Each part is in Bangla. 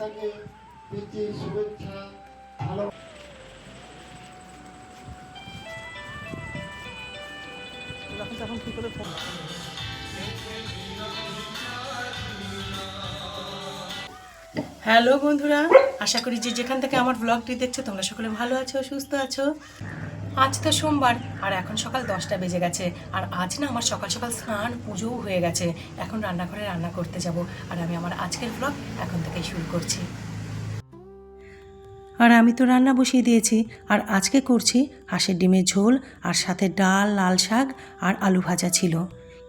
থাকে প্রীতি শুভেচ্ছা ভালো। হ্যালো বন্ধুরা, আশা করি যে যেখান থেকে আমার ব্লগটি দেখছো তোমরা সকলে ভালো আছো, সুস্থ আছো। আজ তো সোমবার আর এখন সকাল 10টা বেজে গেছে। আর আজ না আমার সকাল সকাল স্নান পুজোও হয়ে গেছে। এখন রান্নাঘরে রান্না করতে যাব। আর আমি আমার আজকের ব্লগ এখন থেকেই শুরু করছি। আর আমি তো রান্না বসিয়ে দিয়েছি। আর আজকে করছি হাঁসের ডিমের ঝোল, আর সাথে ডাল, লাল শাক আর আলু ভাজা ছিল।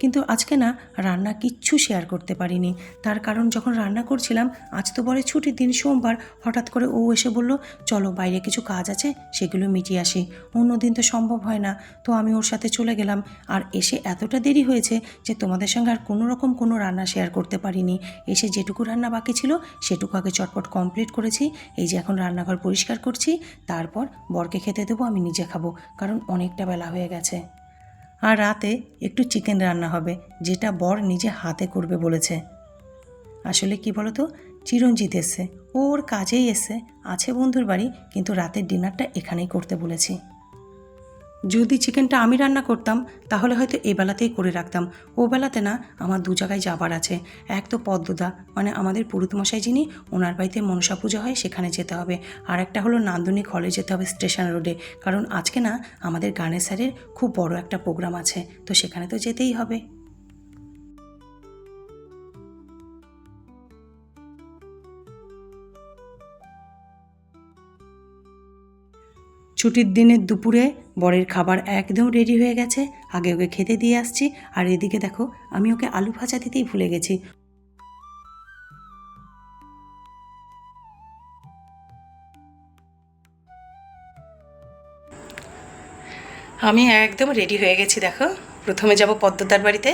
কিন্তু আজকে না রান্না কিচ্ছু শেয়ার করতে পারিনি। তার কারণ যখন রান্না করছিলাম, আজ তো বড় ছুটির দিন সোমবার, হঠাৎ করে ও এসে বলল চলো বাইরে কিছু কাজ আছে সেগুলো মিটিয়ে আসি। অন্য দিন তো সম্ভব হয় না। তো আমি ওর সাথে চলে গেলাম। আর এসে এতটা দেরি হয়েছে যে তোমাদের সঙ্গে আর কোনো রকম কোনো রান্না শেয়ার করতে পারিনি। এসে যেটুকু রান্না বাকি ছিল সেটুকু আগে চটপট কমপ্লিট করেছি। এই যে এখন রান্নাঘর পরিষ্কার করছি, তারপর বরকে খেতে দেবো, আমি নিজে খাবো, কারণ অনেকটা বেলা হয়ে গেছে। আর রাতে একটু চিকেন রান্না হবে, যেটা বর নিজে হাতে করবে বলেছে। আসলে কি বলতো, চিরঞ্জিত এসছে, ওর কাজেই এসছে, আছে বন্ধুর বাড়ি, কিন্তু রাতের ডিনারটা এখানেই করতে বলেছি। যদি চিকেনটা আমি রান্না করতাম তাহলে হয়তো এই বেলাতেই করে রাখতাম। ও বেলাতে না আমার দু জায়গায় যাবার আছে। এক তো পদ্মদা, মানে আমাদের পুরুতমশাই যিনি, ওনার বাড়িতে মনসা পুজো হয়, সেখানে যেতে হবে। আর একটা হলো নান্দনিক হলে যেতে হবে স্টেশন রোডে, কারণ আজকে না আমাদের গানের স্যারের খুব বড় একটা প্রোগ্রাম আছে, তো সেখানে তো যেতেই হবে। ছুটির দিনের দুপুরে বরের খাবার একদম রেডি হয়ে গেছে, আগে ওকে খেতে দিয়ে আসছি। আর এদিকে দেখো, আমি ওকে আলু ভাজা দিতেই ভুলে গেছি। আমি একদম রেডি হয়ে গেছি, দেখো। প্রথমে যাব পদ্মদার বাড়িতে।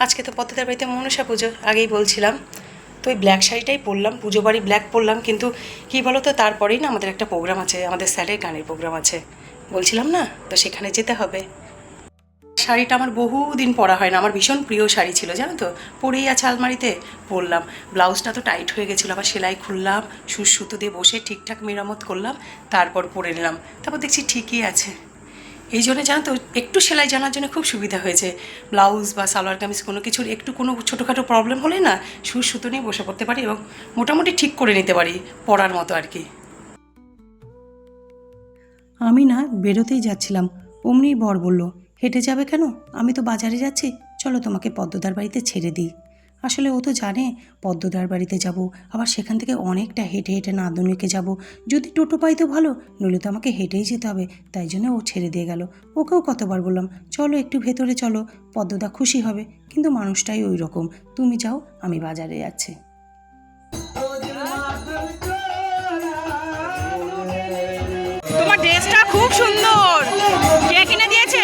আজকে তো পদ্মদার বাড়িতে মনসা পুজো, আগেই বলছিলাম। তো ওই ব্ল্যাক শাড়িটাই পরলাম, পুজো বাড়ি ব্ল্যাক পরলাম, কিন্তু কী বলো তো, তারপরেই না আমাদের একটা প্রোগ্রাম আছে, আমাদের স্যারের গানের প্রোগ্রাম আছে বলছিলাম না, তো সেখানে যেতে হবে। শাড়িটা আমার বহুদিন পরা হয় না, আমার ভীষণ প্রিয় শাড়ি ছিল জানো তো, পরেই আছে আলমারিতে, পরলাম। ব্লাউজটা তো টাইট হয়ে গেছিলো, আবার সেলাই খুললাম, সুতো দিয়ে বসে ঠিকঠাক মেরামত করলাম, তারপর পরে নিলাম। তারপর দেখছি ঠিকই আছে। এই জন্য জানো তো, একটু সেলাই জানার জন্য খুব সুবিধা হয়েছে। ব্লাউজ বা সালোয়ার কামিজ কোনো কিছুর একটু কোনো ছোটোখাটো প্রবলেম হলে না সুতো নিয়ে বসে পড়তে পারি এবং মোটামুটি ঠিক করে নিতে পারি, পরার মতো আর কি। আমি না বেরোতেই যাচ্ছিলাম, অমনি বর বলল, হেঁটে যাবে কেন, আমি তো বাজারে যাচ্ছি, চলো তোমাকে পদ্মদার বাড়িতে ছেড়ে দিই। আসলে ও তো জানে পদ্মদার বাড়িতে যাব, আবার সেখান থেকে অনেকটা হেঁটে হেঁটে নান্দনিকে যাব। যদি টোটো পাই তো ভালো, নইলে তো আমাকে হেঁটেই যেতে হবে। তাই জন্য ও ছেড়ে দিয়ে গেল। ওকেও কতবার বললাম চলো একটু ভেতরে চলো, পদ্মদা খুশি হবে, কিন্তু মানুষটাই ওই রকম, তুমি যাও আমি বাজারে যাচ্ছি। তোমার ড্রেসটা খুব সুন্দর, কে কিনে দিয়েছে?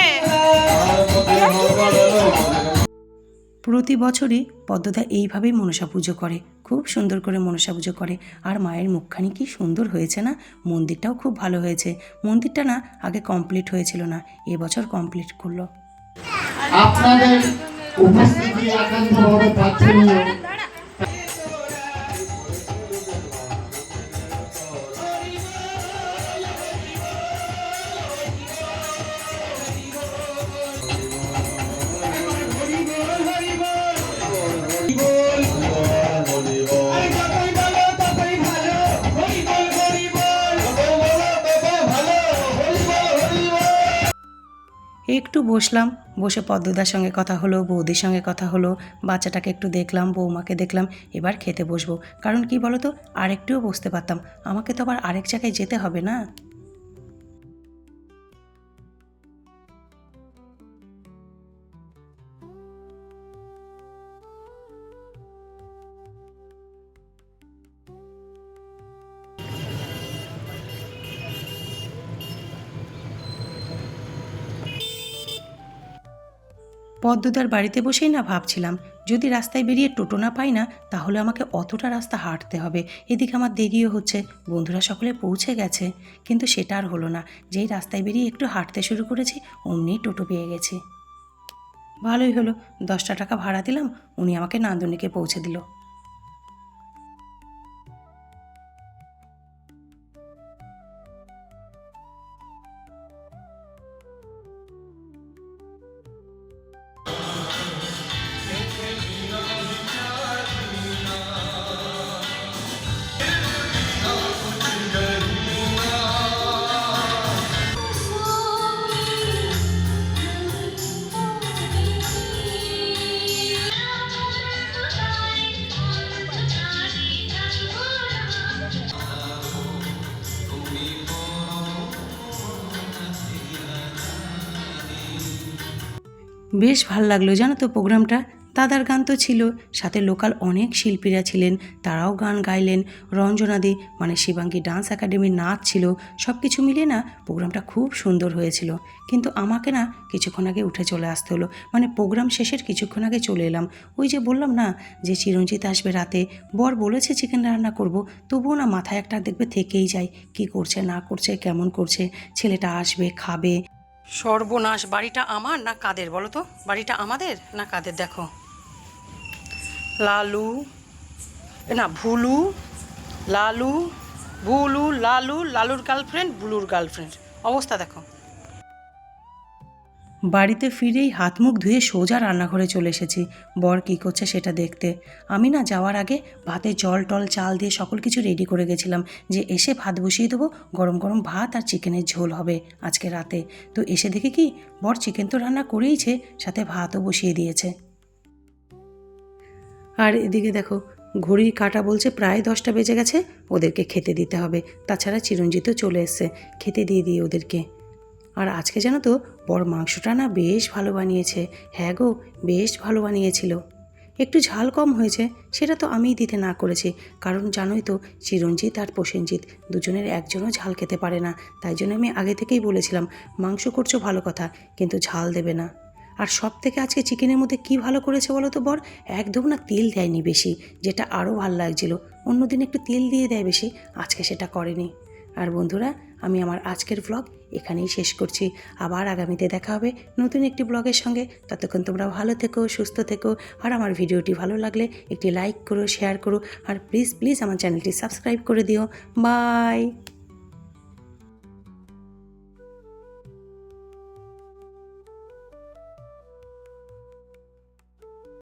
প্রতি বছরই পদ্মদা এইভাবেই মনসা পুজো করে, খুব সুন্দর করে মনসা পুজো করে। আর মায়ের মুখখানি কি সুন্দর হয়েছে না, মন্দিরটাও খুব ভালো হয়েছে। মন্দিরটা না আগে কমপ্লিট হয়েছিল না, এবছর কমপ্লিট করলো। আপনাদের উপস্থিতি একান্তভাবে প্রার্থনীয়। একটু বসলাম, বসে পদ্মদার সঙ্গে কথা হলো, বৌদির সঙ্গে কথা হলো, বাচ্চাটাকে একটু দেখলাম, বৌমাকে দেখলাম। এবার খেতে বসবো, কারণ কি বলো তো, আরেকটুও বসতে পারতাম, আমাকে তো আবার আরেক জায়গায় যেতে হবে না। পদ্মদার বাড়িতে বসেই না ভাবছিলাম, যদি রাস্তায় বেরিয়ে টোটো না পাই না, তাহলে আমাকে অতটা রাস্তা হাঁটতে হবে। এদিকে আমার দেরিও হচ্ছে, বন্ধুরা সকলে পৌঁছে গেছে, কিন্তু সেটা আর হলো না। যেই রাস্তায় বেরিয়ে একটু হাঁটতে শুরু করেছি, অমনি টোটো পেয়ে গেছি। ভালোই হলো, 10টা টাকা ভাড়া দিলাম, উনি আমাকে নান্দনিকে পৌঁছে দিল। বেশ ভাল লাগলো জানো তো প্রোগ্রামটা। দাদার গান তো ছিল, সাথে লোকাল অনেক শিল্পীরা ছিলেন, তারাও গান গাইলেন। রঞ্জনাদি মানে শিবাঙ্গী ডান্স একাডেমির নাচ ছিল, সব কিছু মিলিয়ে না প্রোগ্রামটা খুব সুন্দর হয়েছিল। কিন্তু আমাকে না কিছুক্ষণ আগে উঠে চলে আসতে হলো, মানে প্রোগ্রাম শেষের কিছুক্ষণ আগে চলে এলাম। ওই যে বললাম না যে চিরঞ্জিত আসবে রাতে, বর বলেছে চিকেন রান্না করব, তবুও না মাথায় একটা দেখবে থেকেই যায়, কি করছে না করছে, কেমন করছে, ছেলেটা আসবে খাবে। সর্বনাশ, বাড়িটা আমার না কাদের বলো তো? বাড়িটা আমাদের না কাদের? দেখো, লালু না ভুলু, লালু, ভুলু, লালু, লালুর গার্লফ্রেন্ড, বুলুর গার্লফ্রেন্ড, অবস্থা দেখো। বাড়িতে ফিরেই হাত মুখ ধুয়ে সোজা রান্নাঘরে চলে এসেছি বর কী করছে সেটা দেখতে। আমি না যাওয়ার আগে ভাতে জল টল চাল দিয়ে সকল কিছু রেডি করে গেছিলাম, যে এসে ভাত বসিয়ে দেবো, গরম গরম ভাত আর চিকেনের ঝোল হবে আজকে রাতে। তো এসে দেখি কি, বর চিকেন তো রান্না করেইছে, সাথে ভাতও বসিয়ে দিয়েছে। আর এদিকে দেখো, ঘড়ির কাঁটা বলছে প্রায় 10টা বেজে গেছে, ওদেরকে খেতে দিতে হবে। তাছাড়া চিরঞ্জিতও চলে এসছে, খেতে দিয়ে দিই ওদেরকে। আর আজকে জানো তো বড় মাংসটা না বেশ ভালো বানিয়েছে। হ্যাঁ গো, বেশ ভালো বানিয়েছিল। একটু ঝাল কম হয়েছে, সেটা তো আমিই দিতে না করেছি, কারণ জানোই তো চিরঞ্জিত আর প্রসেনজিৎ দুজনের একজনও ঝাল খেতে পারে না। তাই জন্য আমি আগে থেকেই বলেছিলাম মাংস করছো ভালো কথা, কিন্তু ঝাল দেবে না। আর সব থেকে আজকে চিকেনের মধ্যে কি ভালো করেছে বলো তো বর, একদম না তেল দেয়নি বেশি, যেটা আরও ভালো লাগছিল। অন্যদিন একটু তেল দিয়ে দেয় বেশি, আজকে সেটা করেনি। আর বন্ধুরা, আমি আমার আজকের ব্লগ এখানেই শেষ করছি। আবার আগামীতে দেখা হবে নতুন একটি ব্লগের সঙ্গে। ততক্ষণ তোমরা ভালো থেকো, সুস্থ থেকো। আর আমার ভিডিওটি ভালো লাগলে একটি লাইক করো, শেয়ার করো, আর প্লিজ প্লিজ আমার চ্যানেলটি সাবস্ক্রাইব করে দিও। বাই।